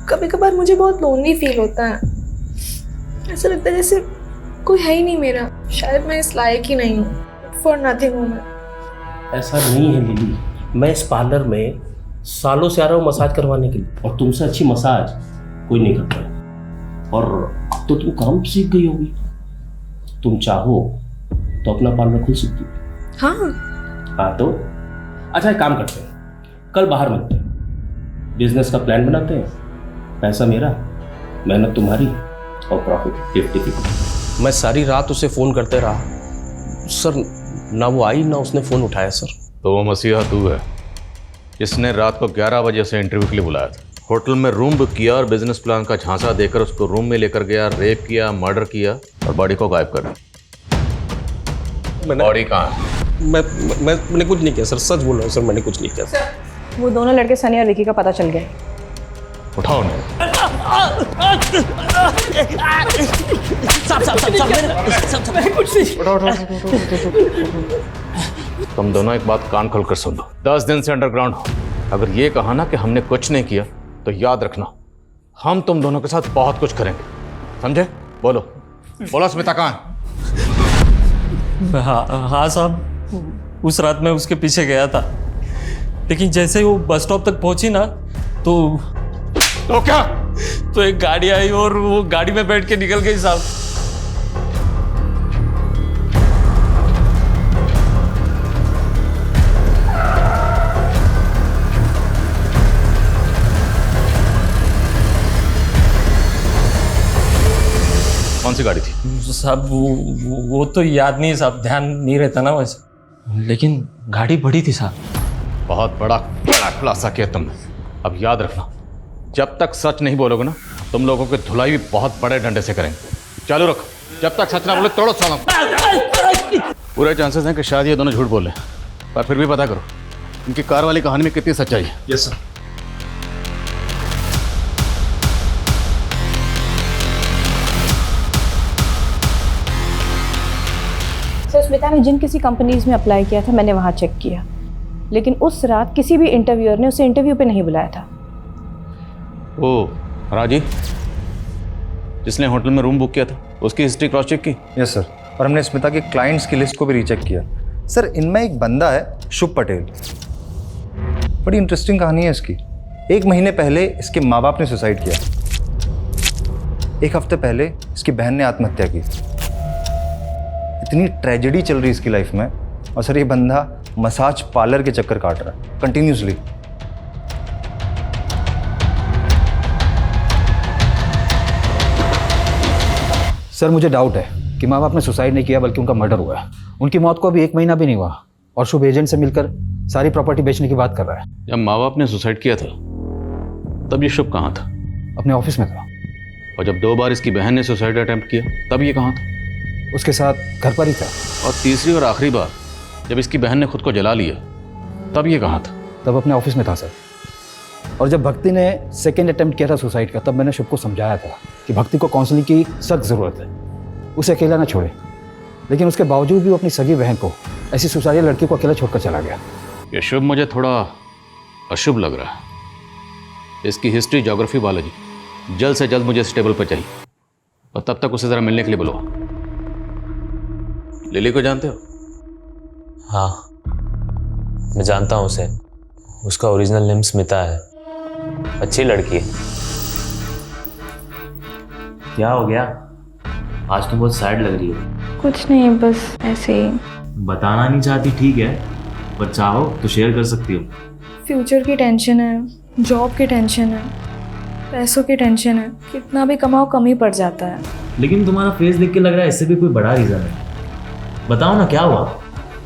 [SPEAKER 3] कभी कभार मुझे बहुत लोनली फील होता है। ऐसा लगता है जैसे कोई है ही नहीं मेरा। शायद मैं इस लायक ही नहीं हूँ। फॉर नथिंग हूँ मैं।
[SPEAKER 4] ऐसा नहीं है लिली, मैं इस पार्लर में सालों से आ रहा हूँ मसाज करवाने के लिए, और तुमसे अच्छी मसाज कोई नहीं करता है। और अब तो तुम काम सीख गई होगी, तुम चाहो तो अपना पार्लर खुल सकती हो। हाँ तो अच्छा एक काम करते हैं, कल बाहर मिलते हैं, बिजनेस का प्लान बनाते हैं। पैसा मेरा, मेहनत तुम्हारी, और प्रॉफिट 50-50। मैं सारी रात उसे फ़ोन करते रहा सर, ना वो आई ना उसने फ़ोन उठाया सर।
[SPEAKER 10] तो वो मसीहा तू है जिसने रात को 11 बजे से इंटरव्यू के लिए बुलाया था, होटल में रूम बुक किया और बिजनेस प्लान का झांसा देकर उसको रूम में लेकर गया, रेप किया, मर्डर किया और बॉडी को गायब कर दिया। बॉडी कहाँ है?
[SPEAKER 4] मैंने कुछ नहीं किया सर, सच बोल रहा हूँ सर, मैंने कुछ नहीं किया सर।
[SPEAKER 18] वो दोनों लड़के सनी और विकी का पता चल गया।
[SPEAKER 10] उठाओ उन्हें। तुम दोनों एक बात कान खोलकर सुन लो, 10 दिन से अंडरग्राउंड हो। अगर ये कहा ना कि हमने कुछ नहीं किया तो याद रखना हम तुम दोनों के साथ बहुत कुछ करेंगे, समझे? बोलो बोलो स्मिता कहाँ है?
[SPEAKER 19] हाँ साहब, उस रात मैं उसके पीछे गया था, लेकिन जैसे ही वो बस स्टॉप तक पहुंची ना तो
[SPEAKER 10] क्या?
[SPEAKER 19] तो एक गाड़ी आई और वो गाड़ी में बैठ के निकल गई साहब।
[SPEAKER 10] कौन सी गाड़ी थी
[SPEAKER 19] साहब? वो तो याद नहीं साहब, ध्यान नहीं रहता ना वैसे, लेकिन गाड़ी बड़ी थी साहब।
[SPEAKER 10] बहुत बड़ा खुलासा किया तुमने। अब याद रखना, जब तक सच नहीं बोलोगे ना तुम लोगों की धुलाई भी बहुत बड़े डंडे से करेंगे। चालू रखो, जब तक सच ना बोले तोड़ो सालों। पूरे चांसेस हैं कि शायद ये दोनों झूठ बोले, पर फिर भी पता करो इनकी कार वाली कहानी में कितनी सच्चाई है।
[SPEAKER 19] Yes sir.
[SPEAKER 18] सर स्मिता ने जिन किसी कंपनीज में अप्लाई किया था मैंने वहाँ चेक किया, लेकिन उस रात किसी भी इंटरव्यूअर ने उसे इंटरव्यू पे नहीं बुलाया था।
[SPEAKER 10] ओ राजीव जिसने होटल में रूम बुक किया था उसकी हिस्ट्री क्रॉस चेक की?
[SPEAKER 11] यस सर, और हमने स्मिता के क्लाइंट्स की लिस्ट को भी रीचेक किया। सर इनमें एक बंदा है शुभ पटेल, बड़ी इंटरेस्टिंग कहानी है इसकी। 1 महीने पहले इसके माँ बाप ने सुसाइड किया, 1 हफ्ते पहले इसकी बहन ने आत्महत्या की। इतनी ट्रेजेडी चल रही इसकी लाइफ में, और सर ये बंदा मसाज पार्लर के चक्कर काट रहा है कंटिन्यूसली।
[SPEAKER 7] सर मुझे डाउट है कि माँ बाप ने सुसाइड नहीं किया बल्कि उनका मर्डर हुआ है। उनकी मौत को अभी 1 महीना भी नहीं हुआ और शुभ एजेंट से मिलकर सारी प्रॉपर्टी बेचने की बात कर रहा है।
[SPEAKER 10] जब माँ बाप ने सुसाइड किया था तब ये शुभ कहाँ था?
[SPEAKER 7] अपने ऑफिस में था।
[SPEAKER 10] और जब 2 बार इसकी बहन ने सुसाइड अटेम्प्ट किया तब ये कहाँ था?
[SPEAKER 7] उसके साथ घर पर ही था।
[SPEAKER 10] और तीसरी और आखिरी बार जब इसकी बहन ने खुद को जला लिया तब ये कहाँ था?
[SPEAKER 7] तब अपने ऑफिस में था सर। और जब भक्ति ने सेकेंड अटेम्प्ट किया था सुसाइड का, तब मैंने शुभ को समझाया था कि भक्ति को काउंसलिंग की सख्त ज़रूरत है, उसे अकेला ना छोड़े। लेकिन उसके बावजूद भी वो अपनी सगी बहन को, ऐसी सुसाइडल लड़की को अकेला छोड़कर चला गया।
[SPEAKER 10] ये शुभ मुझे थोड़ा अशुभ लग रहा है। इसकी हिस्ट्री, ज्योग्राफी, बायोलॉजी जल्द से जल्द मुझे इस टेबल पर चाहिए, और तब तक उसे ज़रा मिलने के लिए बुलाओ। लिली को जानते हो?
[SPEAKER 20] हाँ मैं जानता हूँ उसे, उसका ओरिजिनल नेम स्मिता है, अच्छी लड़की है। क्या हो गया? आज तो बहुत सैड लग रही है।
[SPEAKER 1] कुछ नहीं, बस ऐसे ही।
[SPEAKER 20] बताना नहीं चाहती ठीक है, पर चाहो तो शेयर कर सकती हो।
[SPEAKER 1] फ्यूचर की टेंशन है, जॉब की टेंशन है, पैसों की टेंशन है। कितना भी कमाओ कम ही पड़ जाता है।
[SPEAKER 20] लेकिन तुम्हारा फेस देख के लग रहा है इससे भी कोई बड़ा रीज़न है। बताओ ना क्या हुआ?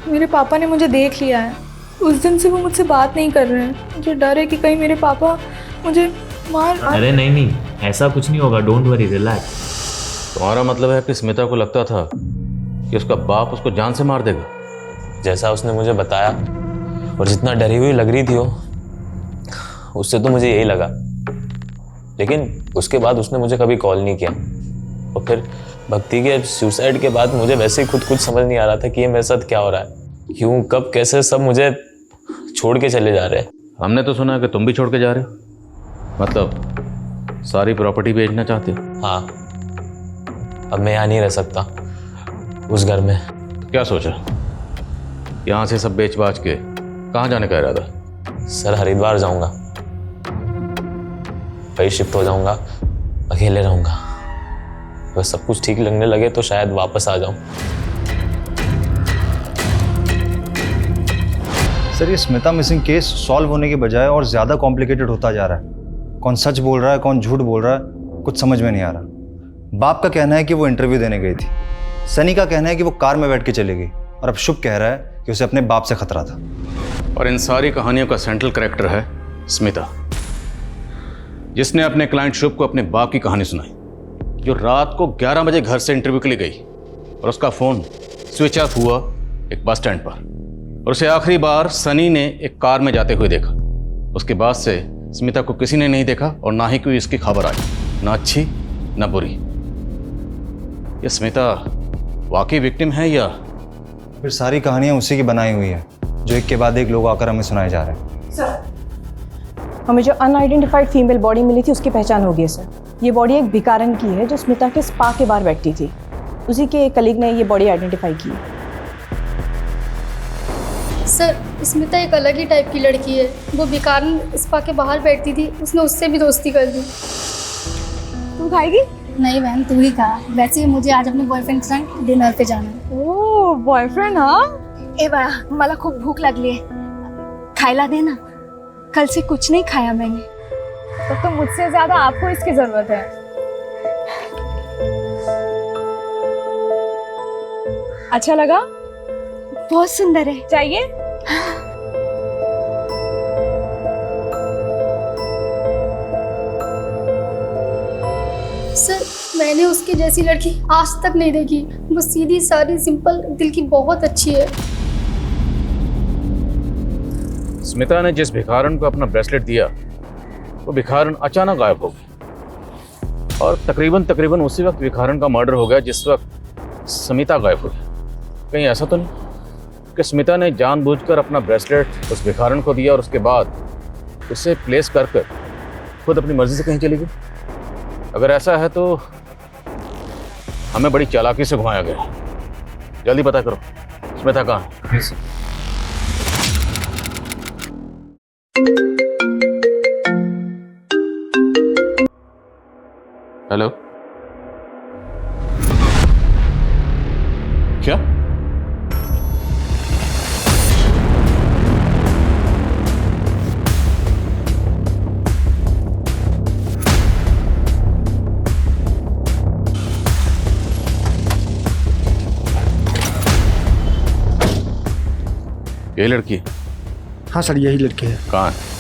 [SPEAKER 1] मेरे पापा ने मुझे देख लिया है उस दिन से वो मुझसे बात नहीं कर रहे हैं। मुझे डर है कि कहीं मेरे पापा मुझे मार।
[SPEAKER 20] अरे नहीं, ऐसा कुछ नहीं होगा, डोंट वरी, रिलैक्स।
[SPEAKER 10] तुम्हारा मतलब है कि स्मिता को लगता था कि उसका बाप उसको जान से मार देगा?
[SPEAKER 20] जैसा उसने मुझे बताया और जितना डरी हुई लग रही थी वो, उससे तो मुझे यही लगा। लेकिन उसके बाद उसने मुझे कभी कॉल नहीं किया। और फिर भक्ति के सुसाइड के बाद मुझे वैसे ही खुद कुछ समझ नहीं आ रहा था कि ये मेरे साथ क्या हो रहा है, क्यों, कब, कैसे सब मुझे छोड़ के चले जा रहे हैं।
[SPEAKER 10] हमने तो सुना कि तुम भी छोड़ के जा रहे हो, मतलब सारी प्रॉपर्टी बेचना चाहते हो?
[SPEAKER 20] हाँ, अब मैं यहाँ नहीं रह सकता उस घर में।
[SPEAKER 10] तो क्या सोचा, यहाँ से सब बेच बाच के कहाँ जाने का इरादा?
[SPEAKER 20] सर हरिद्वार जाऊंगा, वही शिफ्ट हो जाऊंगा, अकेले रहूंगा। बस सब कुछ ठीक लगने लगे तो शायद वापस आ जाऊं।
[SPEAKER 11] सर ये स्मिता मिसिंग केस सॉल्व होने के बजाय और ज़्यादा कॉम्प्लिकेटेड होता जा रहा है। कौन सच बोल रहा है, कौन झूठ बोल रहा है, कुछ समझ में नहीं आ रहा। बाप का कहना है कि वो इंटरव्यू देने गई थी, सनी का कहना है कि वो कार में बैठ के चली गई, और अब शुभ कह रहा है कि उसे अपने बाप से खतरा था।
[SPEAKER 10] और इन सारी कहानियों का सेंट्रल कैरेक्टर है स्मिता, जिसने अपने क्लाइंट शुभ को अपने बाप की कहानी सुनाई, जो रात को 11 बजे घर से इंटरव्यू के लिए गई और उसका फ़ोन स्विच ऑफ हुआ एक बस स्टैंड पर, और उसे आखिरी बार सनी ने एक कार में जाते हुए देखा। उसके बाद से स्मिता को किसी ने नहीं देखा और ना ही कोई इसकी खबर आई, ना अच्छी ना बुरी। ये स्मिता वाकई विक्टिम है या
[SPEAKER 11] फिर सारी कहानियाँ उसी की बनाई हुई है, जो एक के बाद एक लोग आकर हमें सुनाए जा रहे हैं?
[SPEAKER 18] सर, हमें जो अनआइडेंटिफाइड फीमेल बॉडी मिली थी उसकी पहचान हो गई सर। ये बॉडी एक भिखारन की है जो स्मिता के स्पा के बाहर बैठती थी। उसी के एक कलीग ने ये बॉडी आइडेंटिफाई की।
[SPEAKER 16] सर, स्मिता एक अलग ही टाइप की लड़की है। वो भिखारन स्पा के बाहर बैठती थी, उसने उससे भी दोस्ती कर दी।
[SPEAKER 18] तुम खाएगी?
[SPEAKER 16] नहीं मैम, तू ही खा। वैसे ही मुझे आज अपने बॉयफ्रेंड के संग डिनर पे जाना है।
[SPEAKER 18] ओह बॉयफ्रेंड, हाँ?
[SPEAKER 2] ए बाळा, मला खूप भूक लागली है, खायला दे ना। कल से कुछ नहीं खाया मैंने।
[SPEAKER 18] तो मुझसे ज्यादा आपको इसकी जरूरत है। अच्छा लगा?
[SPEAKER 2] बहुत सुंदर है।
[SPEAKER 18] चाहिए?
[SPEAKER 16] सर, मैंने उसकी जैसी लड़की आज तक नहीं देखी। वो सीधी सादी सिंपल दिल की बहुत अच्छी है।
[SPEAKER 10] स्मिता ने जिस भिखारन को अपना ब्रेसलेट दिया, वो भिखारन अचानक गायब हो गई, और तकरीबन उसी वक्त भिखारन का मर्डर हो गया जिस वक्त स्मिता गायब हो गई। कहीं ऐसा तो नहीं कि स्मिता ने जानबूझकर अपना ब्रेसलेट उस भिखारन को दिया और उसके बाद उसे प्लेस कर खुद अपनी मर्जी से कहीं चली गई? अगर ऐसा है तो हमें बड़ी चालाकी से घुमाया गया। जल्दी पता करो स्मिता कहाँ है। हेलो, क्या? ये लड़की?
[SPEAKER 14] हाँ सर, यही लड़की है।
[SPEAKER 10] कहाँ है?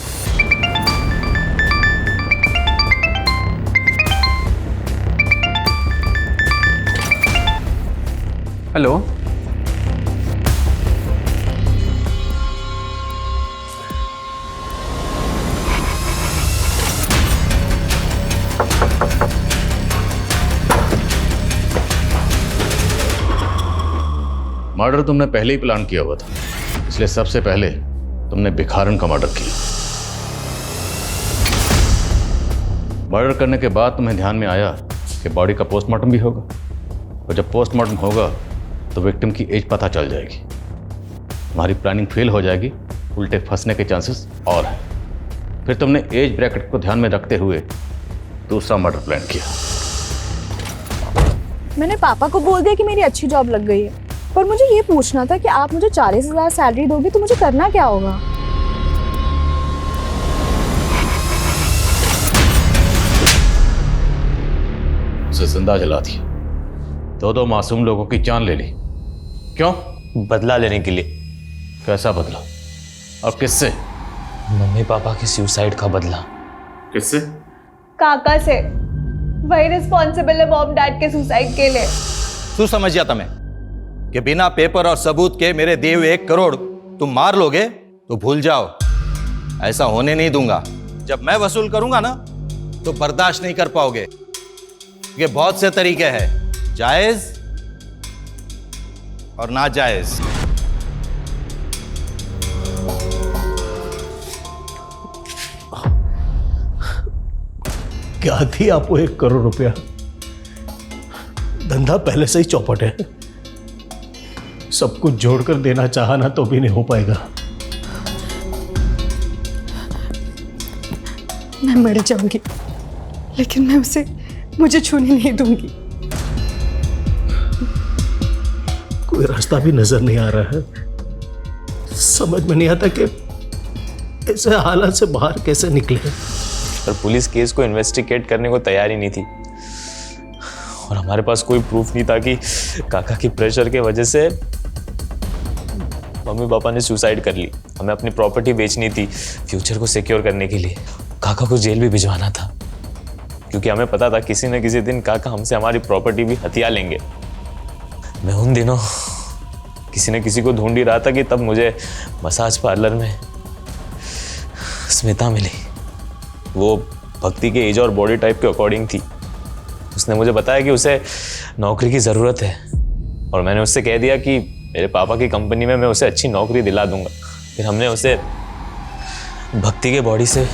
[SPEAKER 5] हेलो,
[SPEAKER 10] मर्डर तुमने पहले ही प्लान किया हुआ था, इसलिए सबसे पहले तुमने भिखारन का मर्डर किया। मर्डर करने के बाद तुम्हें ध्यान में आया कि बॉडी का पोस्टमार्टम भी होगा, और जब पोस्टमार्टम होगा तो विक्टिम की एज पता चल जाएगी। तुम्हारी प्लानिंग फेल हो जाएगी, उल्टे फंसने के चांसेस और हैं। फिर तुमने एज ब्रैकेट को ध्यान में रखते हुए दूसरा मर्डर प्लान किया।
[SPEAKER 18] मैंने पापा को बोल दिया कि मेरी अच्छी जॉब लग गई है, पर मुझे ये पूछना था कि आप मुझे 40,000 सैलरी दोगे तो मुझे करना क्या होगा?
[SPEAKER 10] उसे जिंदा जला दिया, दो मासूम लोगों की जान ले ली। क्यों?
[SPEAKER 20] बदला लेने के लिए।
[SPEAKER 10] कैसा बदला? और किससे?
[SPEAKER 20] मम्मी पापा के सुसाइड का बदला।
[SPEAKER 10] किससे?
[SPEAKER 3] काका से। वही रिस्पॉन्सिबल है मॉम डैड के सुसाइड के लिए।
[SPEAKER 17] तू समझ गया तुम्हें कि बिना पेपर और सबूत के मेरे दिए हुए 1 करोड़ तुम मार लोगे तो भूल जाओ, ऐसा होने नहीं दूंगा। जब मैं वसूल करूंगा ना तो बर्दाश्त नहीं कर पाओगे। ये बहुत से तरीके हैं, जायज और नाजायज।
[SPEAKER 9] क्या थी आपको 1 करोड़ रुपया? धंधा पहले से ही चौपट है, सब कुछ जोड़कर देना चाहा ना तो भी नहीं हो पाएगा।
[SPEAKER 18] मैं मर जाऊंगी लेकिन मैं उसे मुझे छूने नहीं दूंगी।
[SPEAKER 9] कोई रास्ता भी नजर नहीं आ रहा है, समझ में नहीं आता कि ऐसे हालात से बाहर कैसे निकले।
[SPEAKER 20] पर पुलिस केस को इन्वेस्टिगेट करने को तैयार ही नहीं थी और हमारे पास कोई प्रूफ नहीं था कि काका की प्रेशर के वजह से मम्मी पापा ने सुसाइड कर ली। हमें अपनी प्रॉपर्टी बेचनी थी फ्यूचर को सिक्योर करने के लिए। काका को जेल भी भिजवाना था क्योंकि हमें पता था किसी न किसी दिन काका हमसे हमारी प्रॉपर्टी भी हथिया लेंगे। मैं उन दिनों किसी न किसी को ढूंढ ही रहा था कि तब मुझे मसाज पार्लर में स्मिता मिली। वो भक्ति के एज और बॉडी टाइप के अकॉर्डिंग थी। उसने मुझे बताया कि उसे नौकरी की ज़रूरत है और मैंने उससे कह दिया कि मेरे पापा की कंपनी में मैं उसे अच्छी नौकरी दिला दूंगा। फिर हमने उसे भक्ति के बॉडी से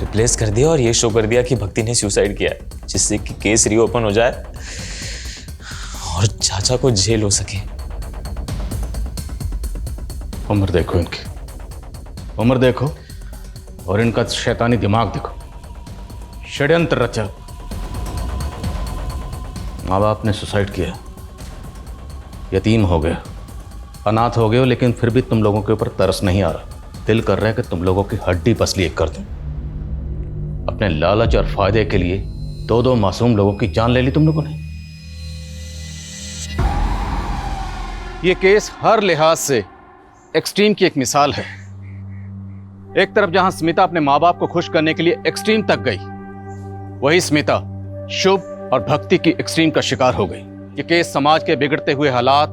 [SPEAKER 20] रिप्लेस कर दिया और ये शो कर दिया कि भक्ति ने सुसाइड किया है, जिससे कि केस रीओपन हो जाए और चाचा को जेल हो सके।
[SPEAKER 10] उम्र देखो इनकी, उम्र देखो और इनका शैतानी दिमाग देखो। षड्यंत्र रचा। माँ बाप ने सुसाइड किया, यतीम हो गए, अनाथ हो गए हो, लेकिन फिर भी तुम लोगों के ऊपर तरस नहीं आ रहा। दिल कर रहा है कि तुम लोगों की हड्डी पसली एक कर दूं। अपने लालच और फायदे के लिए 2-2 मासूम लोगों की जान ले ली तुम लोगों ने। ये केस हर लिहाज से एक्सट्रीम की एक मिसाल है। एक तरफ जहां स्मिता अपने माँ बाप को खुश करने के लिए एक्सट्रीम तक गई, वही स्मिता शुभ और भक्ति की एक्सट्रीम का शिकार हो गई। ये केस समाज के बिगड़ते हुए हालात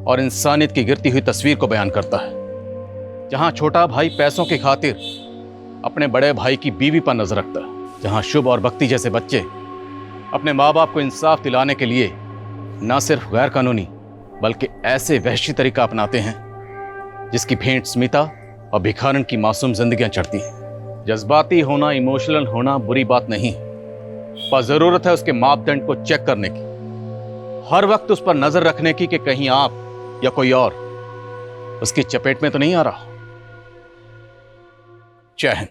[SPEAKER 10] और इंसानियत की गिरती हुई तस्वीर को बयान करता है। जहां छोटा भाई पैसों की खातिर अपने बड़े भाई की बीवी पर नजर रखता है, जहां शुभ और भक्ति जैसे बच्चे अपने माँ बाप को इंसाफ दिलाने के लिए न सिर्फ गैर कानूनी बल्कि ऐसे वहशी तरीका अपनाते हैं जिसकी भेंट स्मिता और भिखारन की मासूम जिंदगियां चढ़ती हैं। जज्बाती होना, इमोशनल होना बुरी बात नहीं, पर जरूरत है उसके मापदंड को चेक करने की, हर वक्त उस पर नजर रखने की कि कहीं आप या कोई और उसकी चपेट में तो नहीं आ रहा। जय हिंद।